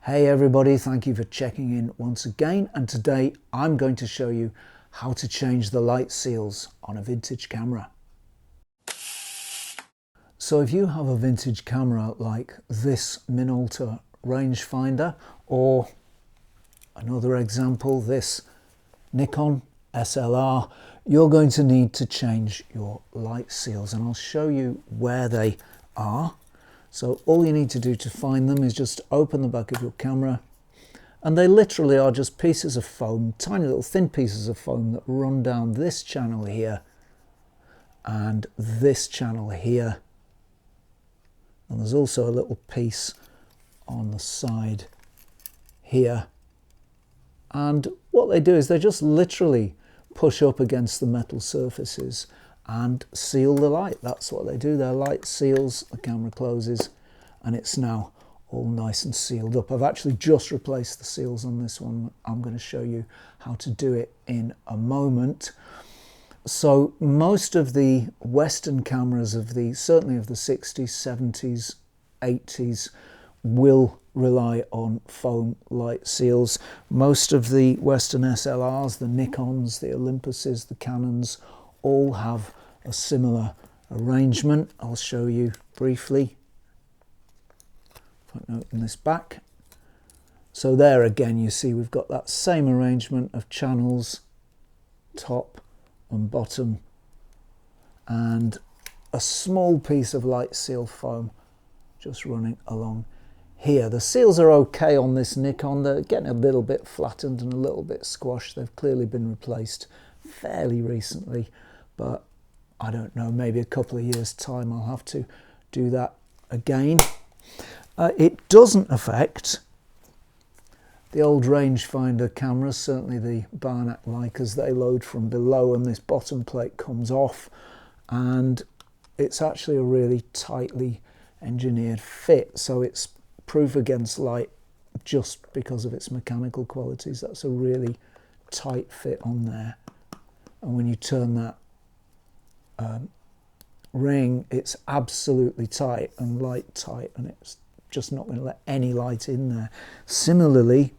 Hey everybody, thank you for checking in once again, and today I'm going to show you how to change the light seals on a vintage camera. So if you have a vintage camera like this Minolta rangefinder, or another example, this Nikon SLR, you're going to need to change your light seals, and I'll show you where they are. So all you need to do to find them is just open the back of your camera, and they literally are just pieces of foam, tiny little thin pieces of foam that run down this channel here and this channel here. And there's also a little piece on the side here. And what they do is they just literally push up against the metal surfaces and seal the light. That's what they do. They're light seals. The camera closes and it's now all nice and sealed up. I've actually just replaced the seals on this one. I'm going to show you how to do it in a moment. So most of the Western cameras certainly of the 60s, 70s, 80s will rely on foam light seals. Most of the Western SLRs, the Nikons, the Olympuses, the Canons, all have a similar arrangement. I'll show you briefly. If I open this back. So there again you see we've got that same arrangement of channels, top and bottom, and a small piece of light seal foam just running along here. The seals are okay on this Nikon. They're getting a little bit flattened and a little bit squashed. They've clearly been replaced fairly recently, but I don't know, maybe a couple of years time I'll have to do that again. It doesn't affect the old rangefinder cameras, certainly the Barnack Leicas. They load from below and this bottom plate comes off, and it's actually a really tightly engineered fit, so it's proof against light just because of its mechanical qualities. That's a really tight fit on there, and when you turn that ring, it's absolutely tight and light tight, and it's just not going to let any light in there. Similarly,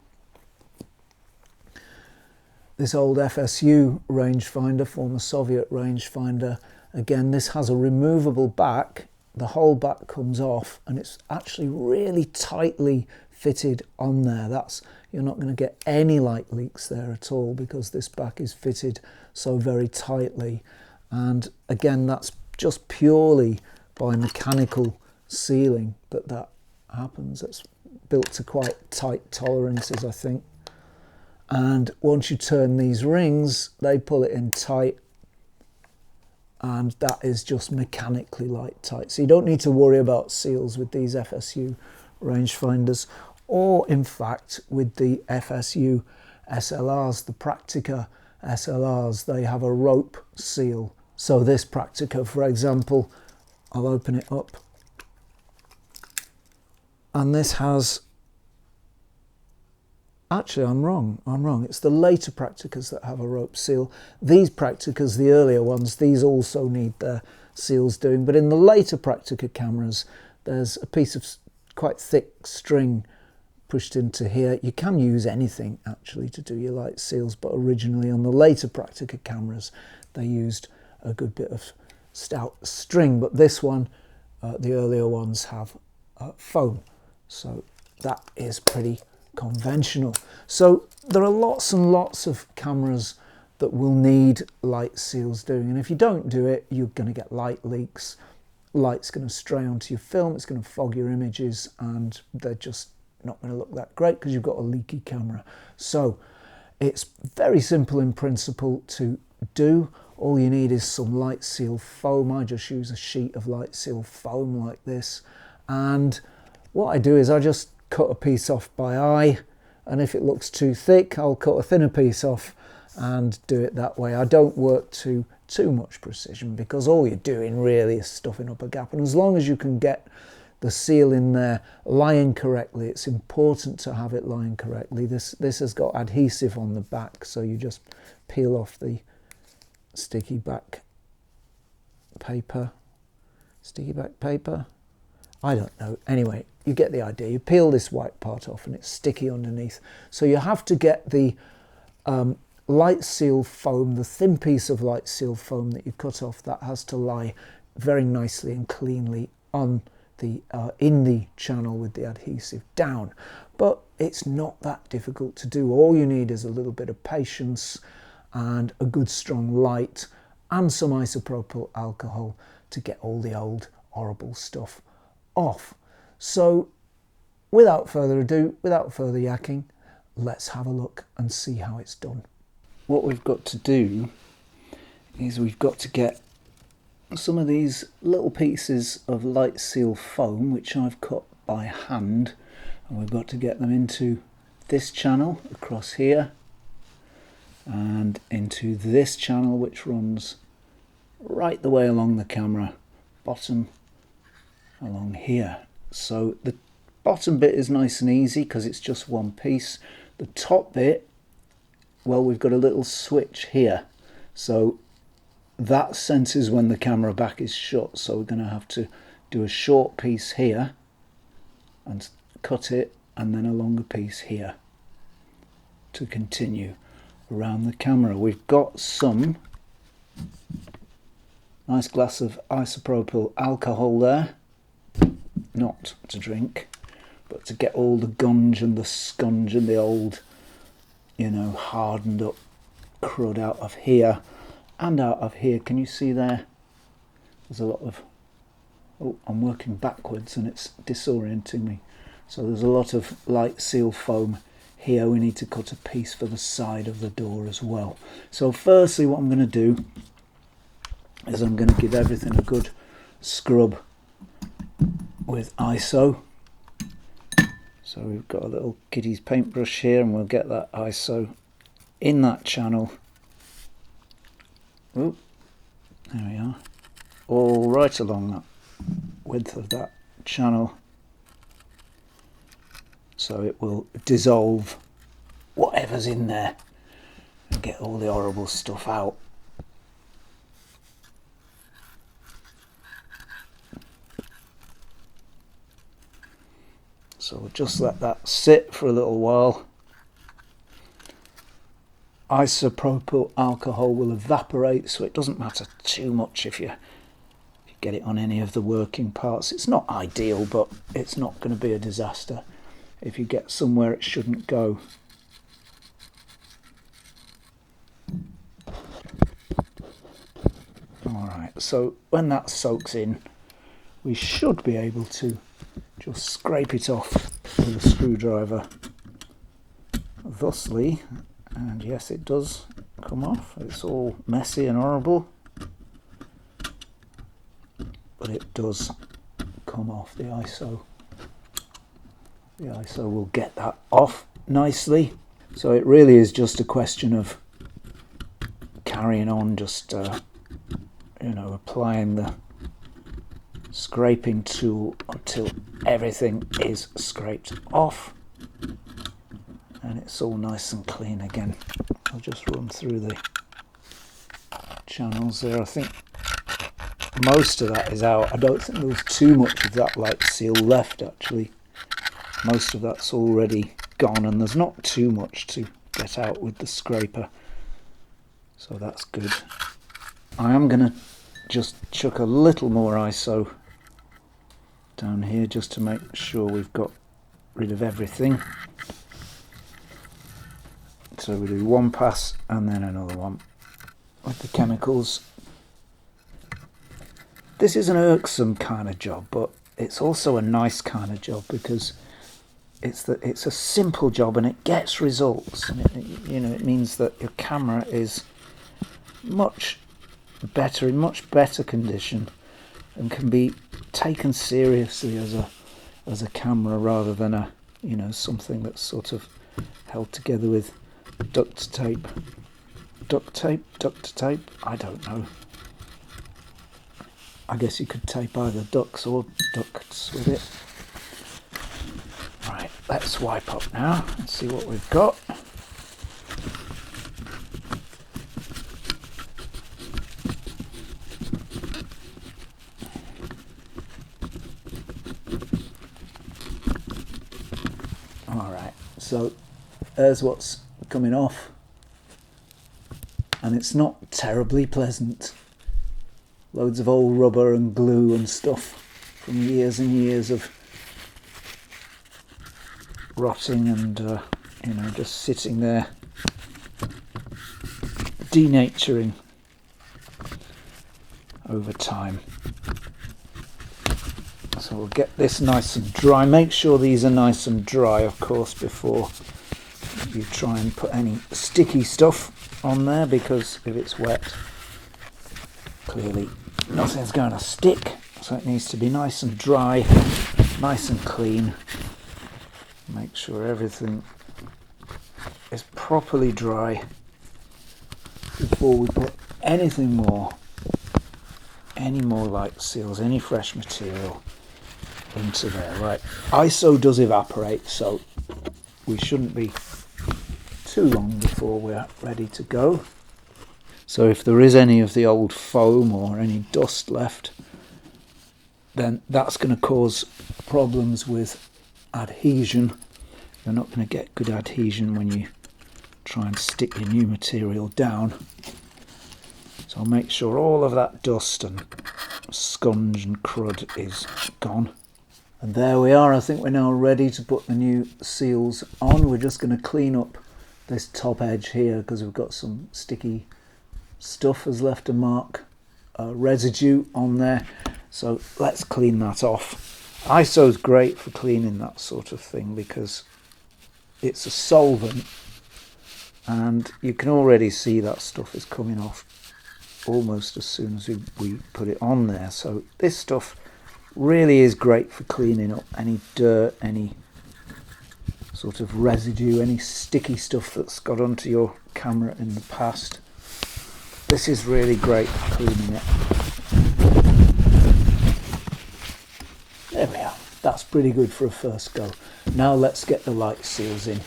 this old FSU rangefinder, former Soviet rangefinder, again, this has a removable back. The whole back comes off and it's actually really tightly fitted on there. You're not going to get any light leaks there at all because this back is fitted so very tightly. And again, that's just purely by mechanical sealing that happens. It's built to quite tight tolerances, I think. And once you turn these rings, they pull it in tight, and that is just mechanically light tight. So you don't need to worry about seals with these FSU rangefinders, or in fact with the FSU SLRs, the Praktica SLRs, they have a rope seal. So this Praktica, for example, I'll open it up, and this has, actually I'm wrong, it's the later Prakticas that have a rope seal. These Prakticas, the earlier ones, these also need their seals doing, but in the later Praktica cameras there's a piece of quite thick string pushed into here. You can use anything actually to do your light seals, but originally on the later Praktica cameras they used a good bit of stout string, but this one, the earlier ones, have foam, so that is pretty conventional. So there are lots and lots of cameras that will need light seals doing, and if you don't do it, you're going to get light leaks. Light's going to stray onto your film, it's going to fog your images, and they're just not going to look that great because you've got a leaky camera. So it's very simple in principle to do. All you need is some light seal foam. I just use a sheet of light seal foam like this, and what I do is I just cut a piece off by eye, and if it looks too thick I'll cut a thinner piece off and do it that way. I don't work to too much precision because all you're doing really is stuffing up a gap, and as long as you can get the seal in there lying correctly, it's important to have it lying correctly. This has got adhesive on the back, so you just peel off the sticky back paper, I don't know. Anyway, you get the idea. You peel this white part off and it's sticky underneath. So you have to get the light seal foam, the thin piece of light seal foam that you cut off, that has to lie very nicely and cleanly on the in the channel with the adhesive down. But it's not that difficult to do. All you need is a little bit of patience and a good strong light and some isopropyl alcohol to get all the old horrible stuff off. So without further ado, without further yakking, let's have a look and see how it's done. What we've got to do is we've got to get some of these little pieces of light seal foam, which I've cut by hand, and we've got to get them into this channel across here and into this channel, which runs right the way along the camera bottom along here. So the bottom bit is nice and easy because it's just one piece. The top bit, well, we've got a little switch here, so that senses when the camera back is shut. So we're going to have to do a short piece here and cut it, and then a longer piece here to continue around the camera. We've got some nice glass of isopropyl alcohol there, not to drink, but to get all the gunge and the scunge and the old, you know, hardened up crud out of here and out of here. Can you see there? There's a lot of, oh, I'm working backwards and it's disorienting me. So there's a lot of light seal foam here. We need to cut a piece for the side of the door as well. So firstly, what I'm going to do is I'm going to give everything a good scrub with ISO. So we've got a little kiddie's paintbrush here, and we'll get that ISO in that channel. Oop, there we are. All right along that width of that channel. So it will dissolve whatever's in there and get all the horrible stuff out. So we'll just let that sit for a little while. Isopropyl alcohol will evaporate, so it doesn't matter too much if you get it on any of the working parts. It's not ideal, but it's not going to be a disaster if you get somewhere it shouldn't go. Alright, so when that soaks in, we should be able to just scrape it off with a screwdriver thusly, and yes, it does come off. It's all messy and horrible, but it does come off. The ISO will get that off nicely. So it really is just a question of carrying on, just you know, applying the scraping tool until everything is scraped off and it's all nice and clean again. I'll just run through the channels there. I think most of that is out. I don't think there's too much of that light seal left actually. Most of that's already gone, and there's not too much to get out with the scraper, so that's good. I am going to just chuck a little more ISO down here just to make sure we've got rid of everything. So we do one pass and then another one with the chemicals. This is an irksome kind of job, but it's also a nice kind of job because it's a simple job and it gets results, and it means that your camera is much better, in much better condition, and can be taken seriously as a camera rather than a something that's sort of held together with duct tape. I don't know. I guess you could tape either ducks or ducts with it. Right, let's wipe up now and see what we've got. Alright, so there's what's coming off, and it's not terribly pleasant. Loads of old rubber and glue and stuff from years and years of rotting and you know, just sitting there denaturing over time. So we'll get this nice and dry. Make sure these are nice and dry, of course, before you try and put any sticky stuff on there, because if it's wet, clearly nothing's going to stick. So it needs to be nice and dry, nice and clean. Make sure everything is properly dry before we put anything more, any more light seals, any fresh material into there. Right, ISO does evaporate, so we shouldn't be too long before we're ready to go. So if there is any of the old foam or any dust left, then that's going to cause problems with adhesion. You're not going to get good adhesion when you try and stick your new material down. So I'll make sure all of that dust and scunge and crud is gone. And there we are. I think we're now ready to put the new seals on. We're just going to clean up this top edge here because we've got some sticky stuff has left a mark, residue on there. So let's clean that off. ISO is great for cleaning that sort of thing because it's a solvent, and you can already see that stuff is coming off almost as soon as we put it on there. So this stuff really is great for cleaning up any dirt, any sort of residue, any sticky stuff that's got onto your camera in the past. This is really great for cleaning it. There we are. That's pretty good for a first go. Now let's get the light seals in.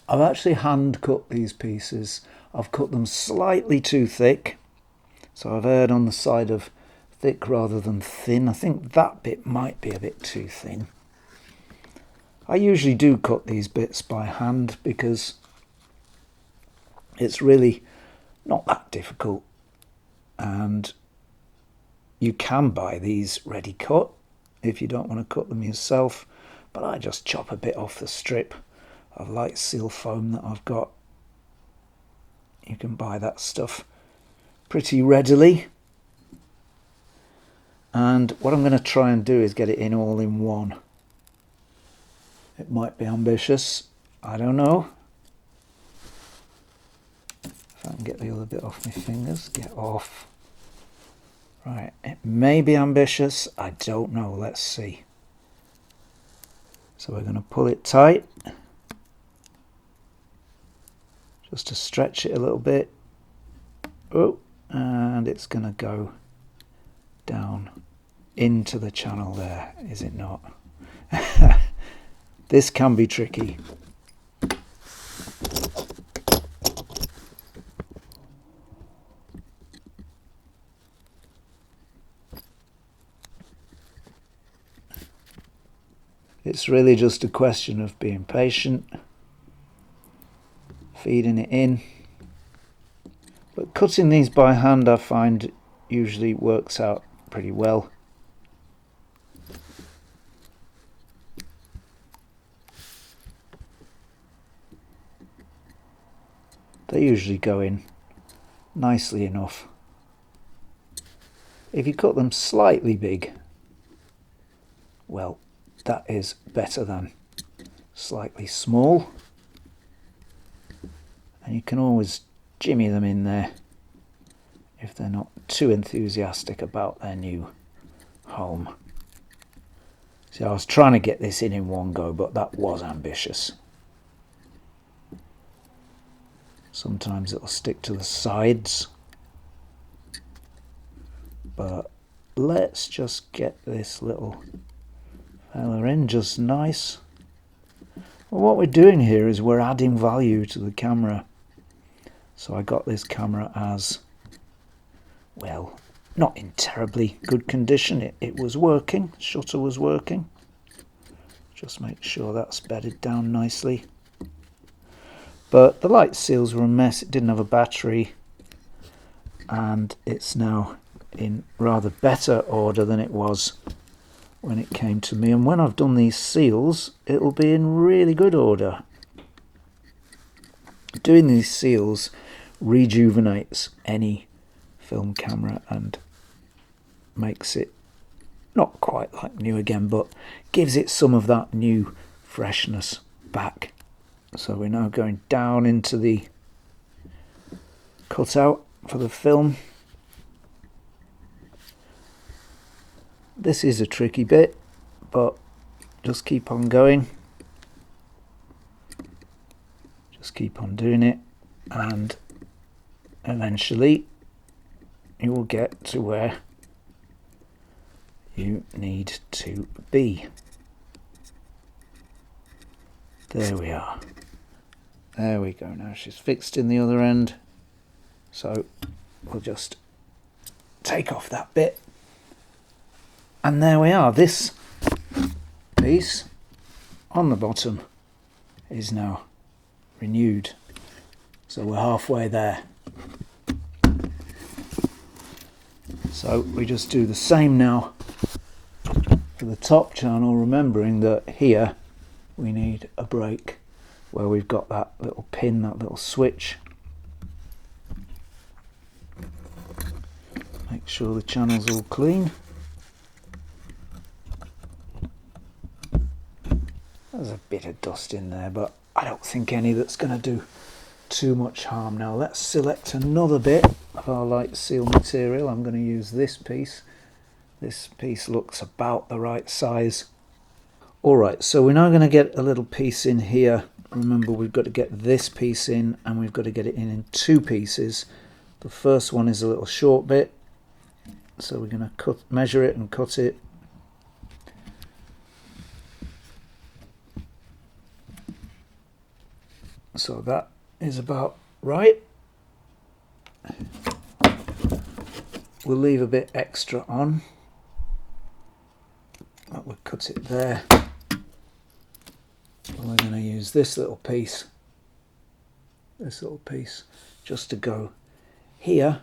I've actually hand cut these pieces. I've cut them slightly too thick. So I've erred on the side of thick rather than thin. I think that bit might be a bit too thin. I usually do cut these bits by hand because it's really not that difficult. And you can buy these ready cut if you don't want to cut them yourself, but I just chop a bit off the strip of light seal foam that I've got. You can buy that stuff pretty readily, and what I'm going to try and do is get it in all in one. It might be ambitious, I don't know. If I can get the other bit off my fingers, get off. Right, it may be ambitious, I don't know, let's see. So we're going to pull it tight, just to stretch it a little bit. Oh, and it's going to go down into the channel there, is it not? This can be tricky. It's really just a question of being patient, feeding it in. But cutting these by hand I find usually works out pretty well. They usually go in nicely enough. If you cut them slightly big, well, that is better than slightly small. And you can always jimmy them in there if they're not too enthusiastic about their new home. See, I was trying to get this in one go, but that was ambitious. Sometimes it'll stick to the sides, but let's just get this little fella in just nice. Well, what we're doing here is we're adding value to the camera. So I got this camera as, well, not in terribly good condition. It was working, shutter was working. Just make sure that's bedded down nicely. But the light seals were a mess. It didn't have a battery, and it's now in rather better order than it was when it came to me. And when I've done these seals, it'll be in really good order. Doing these seals rejuvenates any film camera and makes it not quite like new again, but gives it some of that new freshness back. So we're now going down into the cutout for the film. This is a tricky bit, but just keep on going. Just keep on doing it, and eventually you will get to where you need to be. There we are. There we go. Now she's fixed in the other end. So we'll just take off that bit. And there we are. This piece on the bottom is now renewed. So we're halfway there. So we just do the same now for the top channel, remembering that here we need a brake where we've got that little pin, that little switch. Make sure the channel's all clean. There's a bit of dust in there, but I don't think any that's going to do too much harm. Now let's select another bit of our light seal material. I'm going to use this piece. This piece looks about the right size. Alright, so we're now going to get a little piece in here. Remember, we've got to get this piece in, and we've got to get it in two pieces. The first one is a little short bit, so we're going to measure it and cut it. So that is about right. We'll leave a bit extra on. We'll cut it there. We're going to use this little piece just to go here,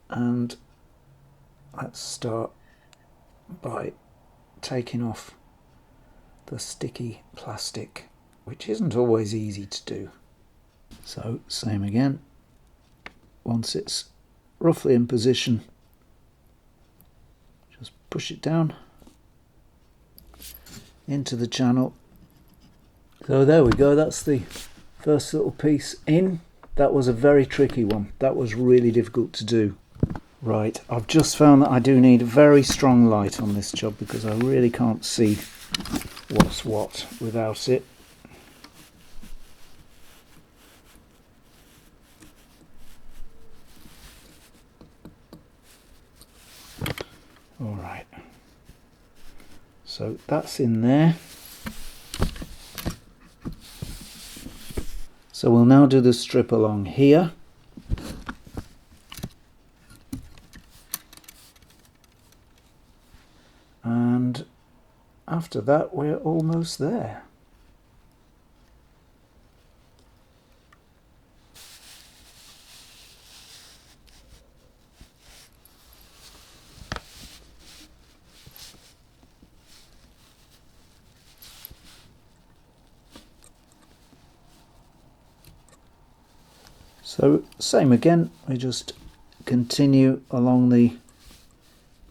and let's start by taking off the sticky plastic, which isn't always easy to do. So same again, once it's roughly in position, just push it down into the channel. So there we go, that's the first little piece in. That was a very tricky one. That was really difficult to do. Right, I've just found that I do need a very strong light on this job because I really can't see what's what without it. Alright, so that's in there. So we'll now do the strip along here. And after that, we're almost there. So same again, we just continue along the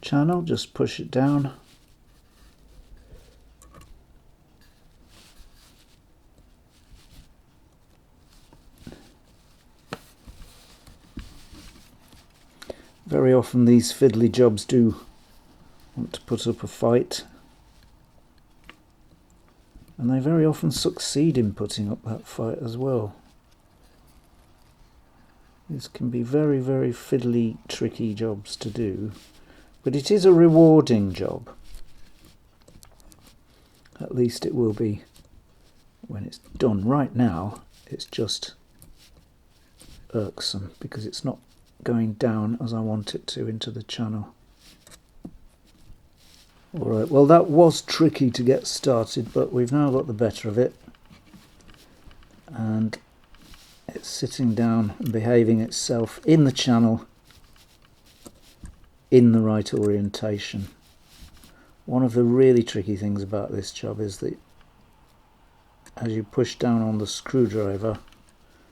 channel, just push it down. Very often these fiddly jobs do want to put up a fight, and they very often succeed in putting up that fight as well. These can be very, very fiddly, tricky jobs to do, but it is a rewarding job. At least it will be when it's done. Right now, it's just irksome because it's not going down as I want it to into the channel. Alright, well that was tricky to get started, but we've now got the better of it. And it's sitting down and behaving itself in the channel in the right orientation. One of the really tricky things about this job is that as you push down on the screwdriver,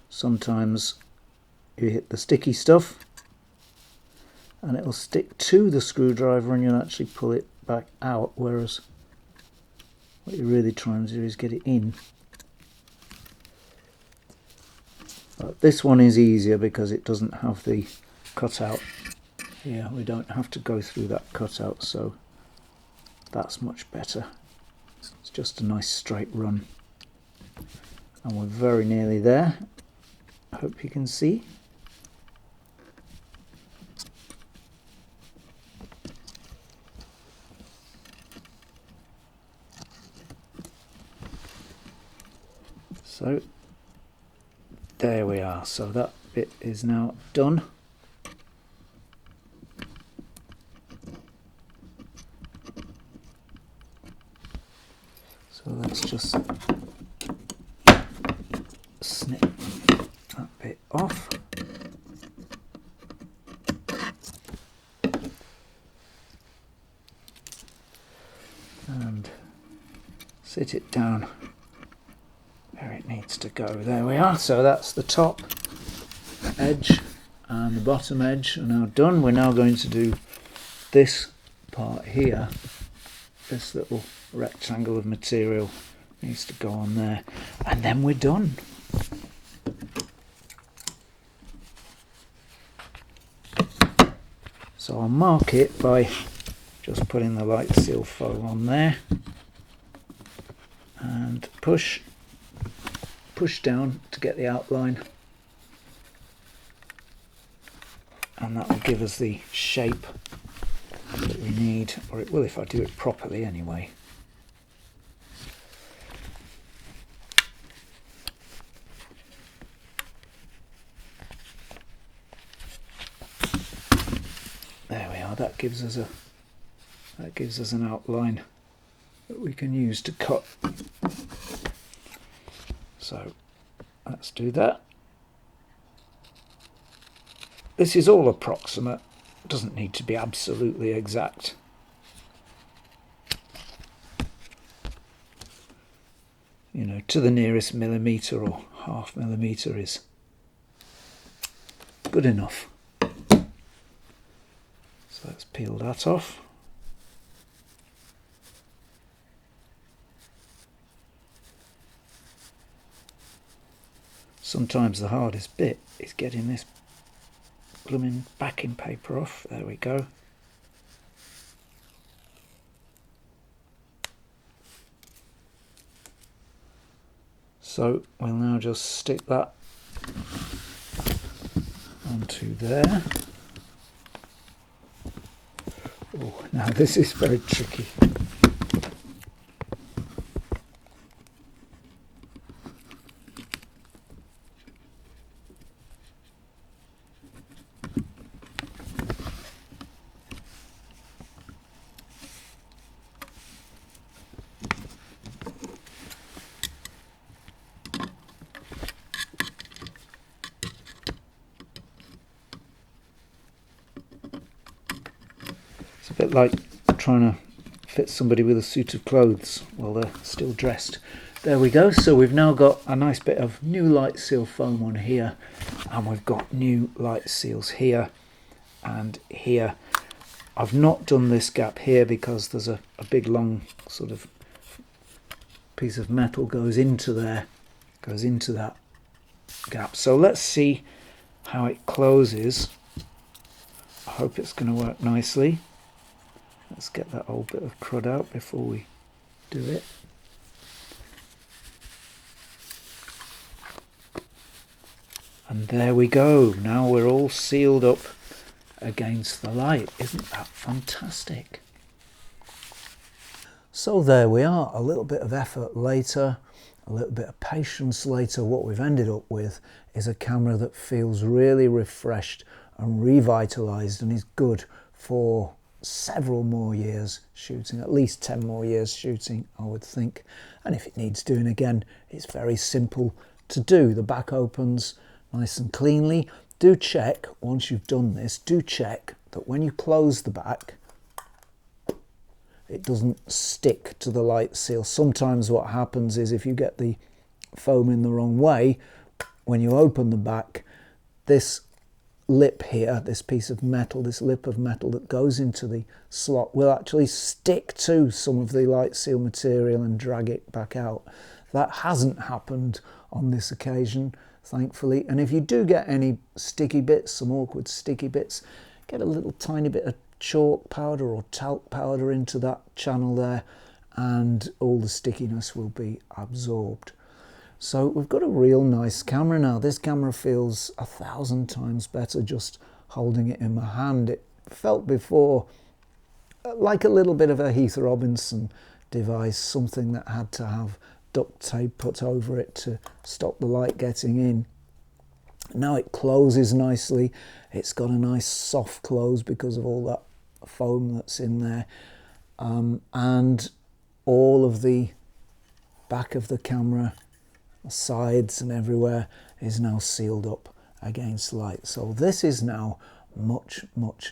sometimes you hit the sticky stuff and it'll stick to the screwdriver and you'll actually pull it back out, whereas what you're really trying to do is get it in. But this one is easier because it doesn't have the cutout here. We don't have to go through that cutout, so that's much better. It's just a nice straight run. And we're very nearly there. I hope you can see. So there we are. So that bit is now done. So let's just snip that bit off. And sit it down where it needs to go. There we are. So that's the top edge and the bottom edge are now done. We're now going to do this part here. This little rectangle of material needs to go on there, and then we're done. So I'll mark it by just putting the light seal foam on there and push down to get the outline, and that will give us the shape that we need, or it will if I do it properly anyway. There we are. That gives us an outline that we can use to cut. So let's do that. This is all approximate. It doesn't need to be absolutely exact. You know, to the nearest millimetre or half millimetre is good enough. So let's peel that off. Sometimes the hardest bit is getting this blooming backing paper off. There we go. So we'll now just stick that onto there. Oh, now this is very tricky. It's a bit like trying to fit somebody with a suit of clothes while they're still dressed. There we go. So we've now got a nice bit of new light seal foam on here, and we've got new light seals here and here. I've not done this gap here because there's a big long sort of piece of metal goes into there, goes into that gap. So let's see how it closes. I hope it's going to work nicely. Let's get that old bit of crud out before we do it. And there we go. Now we're all sealed up against the light. Isn't that fantastic? So there we are. A little bit of effort later, a little bit of patience later. What we've ended up with is a camera that feels really refreshed and revitalized and is good for several more years shooting, at least 10 more years shooting, I would think. And if it needs doing again, it's very simple to do. The back opens nice and cleanly. Do check, once you've done this, do check that when you close the back, it doesn't stick to the light seal. Sometimes what happens is if you get the foam in the wrong way, when you open the back, this lip here, this piece of metal, this lip of metal that goes into the slot will actually stick to some of the light seal material and drag it back out. That hasn't happened on this occasion, thankfully. And if you do get any sticky bits, some awkward sticky bits, get a little tiny bit of chalk powder or talc powder into that channel there, and all the stickiness will be absorbed. So we've got a real nice camera now. This camera feels 1,000 times better just holding it in my hand. It felt before like a little bit of a Heath Robinson device, something that had to have duct tape put over it to stop the light getting in. Now it closes nicely. It's got a nice soft close because of all that foam that's in there, and all of the back of the camera, the sides and everywhere, is now sealed up against light. So this is now much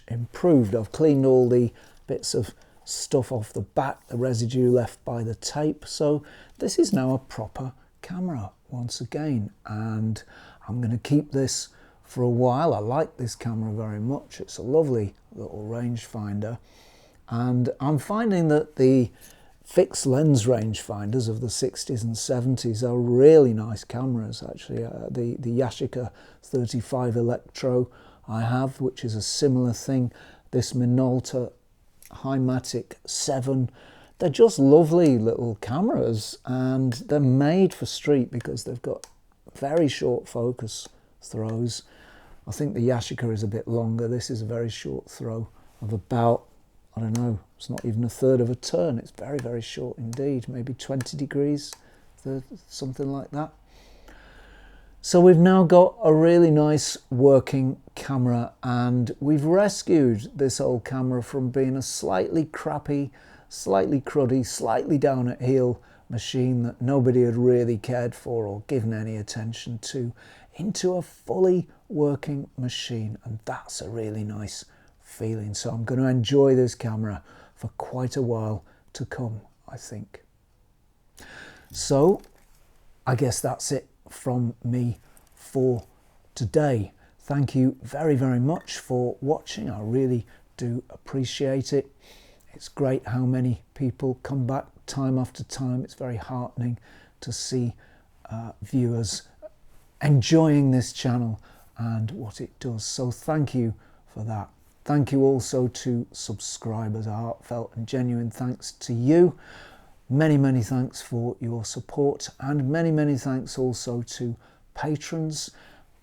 improved. I've cleaned all the bits of stuff off the back, the residue left by the tape, so this is now a proper camera once again, and I'm going to keep this for a while. I like this camera very much. It's a lovely little rangefinder, and I'm finding that the fixed lens rangefinders of the 60s and 70s are really nice cameras actually. The Yashica 35 Electro I have, which is a similar thing, this Minolta Himatic 7, they're just lovely little cameras, and they're made for street because they've got very short focus throws. I think the Yashica is a bit longer. This is a very short throw of about, I don't know, it's not even a third of a turn. It's very short indeed, maybe 20 degrees, something like that. So we've now got a really nice working camera, and we've rescued this old camera from being a slightly crappy, slightly cruddy, slightly down at heel machine that nobody had really cared for or given any attention to, into a fully working machine, and that's a really nice feeling. So I'm going to enjoy this camera for quite a while to come, I think. So I guess that's it from me for today. Thank you very much for watching. I really do appreciate it. It's great how many people come back time after time. It's very heartening to see viewers enjoying this channel and what it does. So thank you for that. Thank you also to subscribers. A heartfelt and genuine thanks to you. Many thanks for your support, and many thanks also to patrons.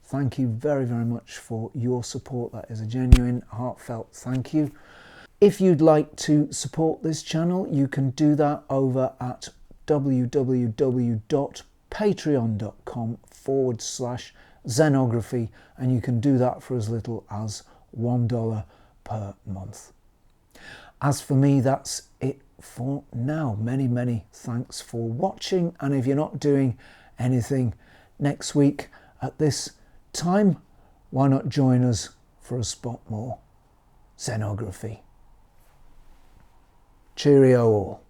Thank you very much for your support. That is a genuine, heartfelt thank you. If you'd like to support this channel, you can do that over at www.patreon.com/Zenography, and you can do that for as little as $1 per month. As for me, that's it for now. Many thanks for watching, and if you're not doing anything next week at this time, why not join us for a spot more Zenography. Cheerio all.